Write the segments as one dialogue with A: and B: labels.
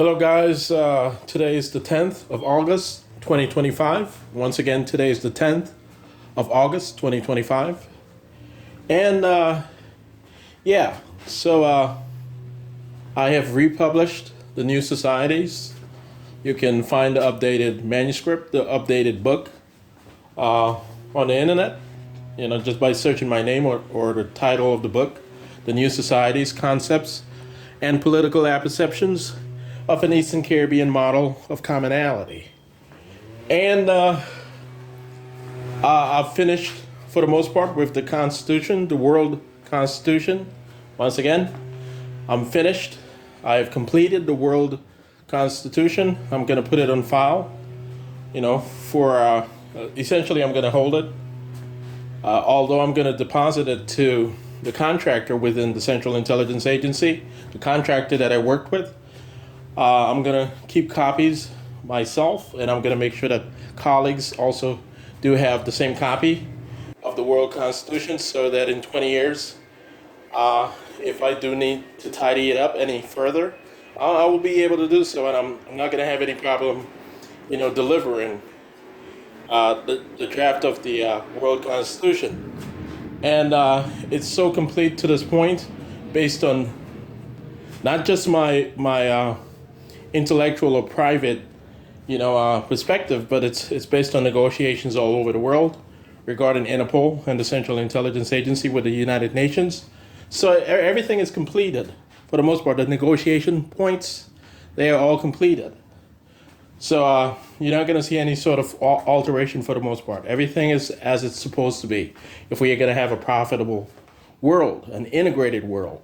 A: Hello, guys. Today is the 10th of August, 2025. Once again, today is the 10th of August, 2025. And yeah, so I have republished the New Societies. You can find the updated manuscript, the updated book on the internet, just by searching my name or the title of the book, The New Societies, Concepts and Political Apperceptions of an Eastern Caribbean Model of Commonality. And I've finished, for the most part, with the Constitution, the World Constitution. Once again, I'm finished. I have completed the World Constitution. I'm going to put it on file, for essentially I'm going to hold it. Although I'm going to deposit it to the contractor within the Central Intelligence Agency, the contractor that I worked with. I'm going to keep copies myself, and I'm going to make sure that colleagues also do have the same copy of the World Constitution, so that in 20 years, if I do need to tidy it up any further, I will be able to do so, and I'm not going to have any problem, delivering the draft of the World Constitution. And it's so complete to this point, based on not just my intellectual or private, perspective, but it's based on negotiations all over the world regarding INTEPOL and the Central Intelligence Agency with the United Nations. So everything is completed for the most part. The negotiation points, they are all completed. So you're not going to see any sort of alteration for the most part. Everything is as it's supposed to be if we are going to have a profitable world, an integrated world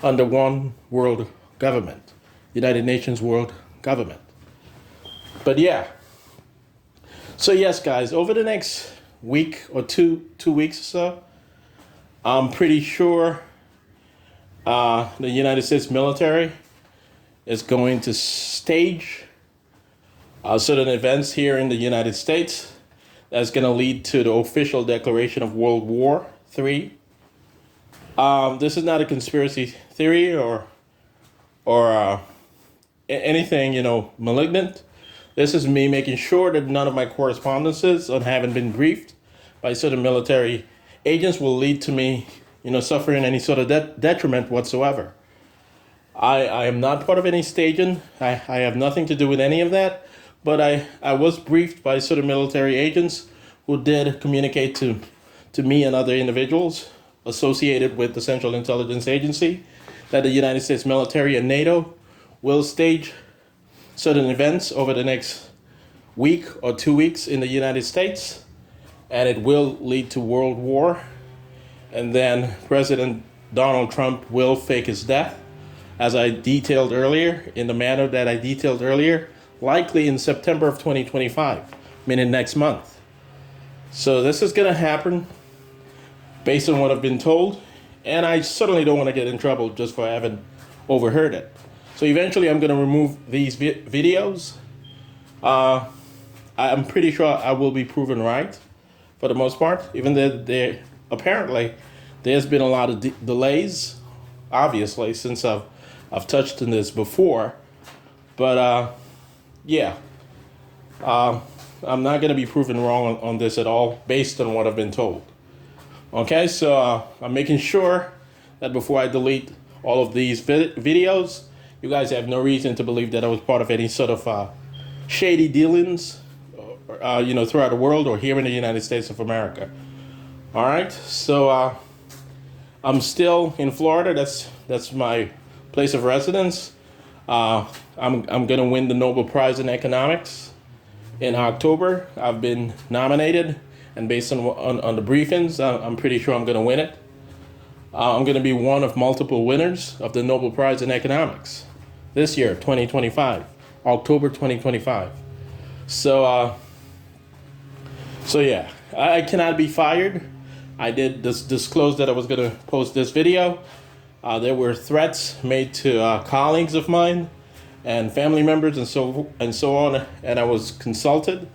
A: under one world government, United Nations world government. But yeah. So yes, guys, over the next week or two weeks or so, I'm pretty sure the United States military is going to stage certain events here in the United States that's going to lead to the official declaration of World War III. This is not a conspiracy theory or anything, malignant. This is me making sure that none of my correspondences on having been briefed by certain military agents will lead to me, suffering any sort of detriment whatsoever. I am not part of any staging. I have nothing to do with any of that. But I was briefed by certain military agents who did communicate to me and other individuals associated with the Central Intelligence Agency that the United States military and NATO will stage certain events over the next week or 2 weeks in the United States, and it will lead to world war. And then President Donald Trump will fake his death, as I detailed earlier, in the manner that I detailed earlier, likely in September of 2025, meaning next month. So this is going to happen based on what I've been told, and I certainly don't want to get in trouble just for having overheard it. So eventually I'm going to remove these videos. I'm pretty sure I will be proven right for the most part, even though apparently there's been a lot of delays, obviously, since I've touched on this before. But yeah, I'm not going to be proven wrong on this at all based on what I've been told. Okay, so I'm making sure that before I delete all of these videos, you guys have no reason to believe that I was part of any sort of shady dealings, throughout the world or here in the United States of America. All right, so I'm still in Florida. That's my place of residence. I'm going to win the Nobel Prize in Economics in October. I've been nominated, and based on the briefings, I'm pretty sure I'm going to win it. I'm going to be one of multiple winners of the Nobel Prize in Economics this year, 2025, October 2025. So yeah, I cannot be fired. I did disclose that I was going to post this video. There were threats made to colleagues of mine and family members and so on, and I was consulted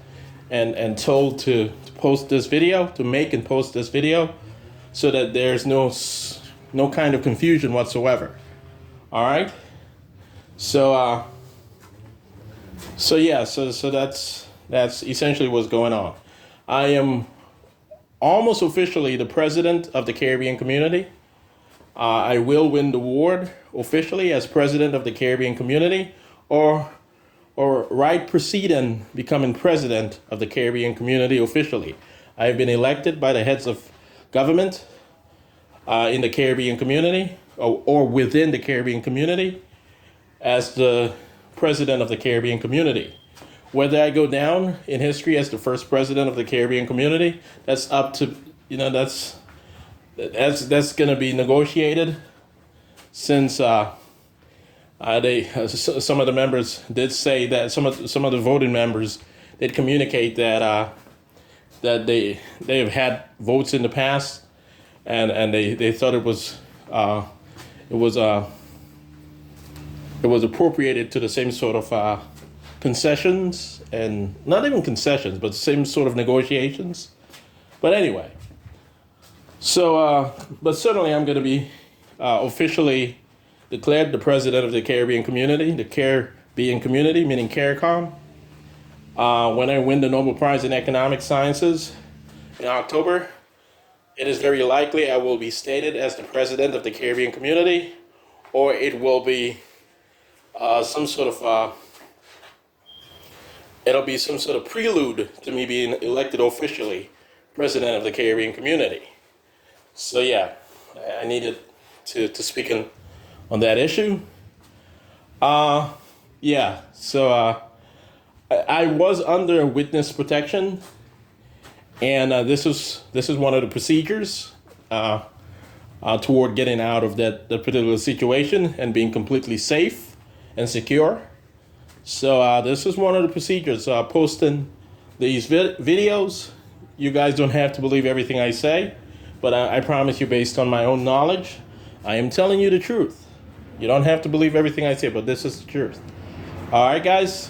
A: and told to post this video, to make and post this video, so that there's no kind of confusion whatsoever. All right. So so that's essentially what's going on. I am almost officially the president of the Caribbean community. I will win the award officially as president of the Caribbean community, or right preceding becoming president of the Caribbean community officially. I have been elected by the heads of government in the Caribbean community, or within the Caribbean community, as the president of the Caribbean community. Whether I go down in history as the first president of the Caribbean community, that's up to, that's going to be negotiated, since some of the members did say that some of the voting members did communicate that that they have had votes in the past, and they thought it was appropriated to the same sort of concessions, and not even concessions, but the same sort of negotiations. But anyway, but certainly I'm going to be officially declared the president of the Caribbean community, the Caribbean community, meaning CARICOM. When I win the Nobel Prize in Economic Sciences in October, it is very likely I will be stated as the president of the Caribbean community, or it will be some sort of it'll be some sort of prelude to me being elected officially president of the Caribbean community. So yeah, I needed to speak on that issue. Yeah, so I was under witness protection, and this is one of the procedures toward getting out of that particular situation and being completely safe and secure. So this is one of the procedures. Posting these videos. You guys don't have to believe everything I say, but I promise you, based on my own knowledge, I am telling you the truth. You don't have to believe everything I say, but this is the truth. All right, guys.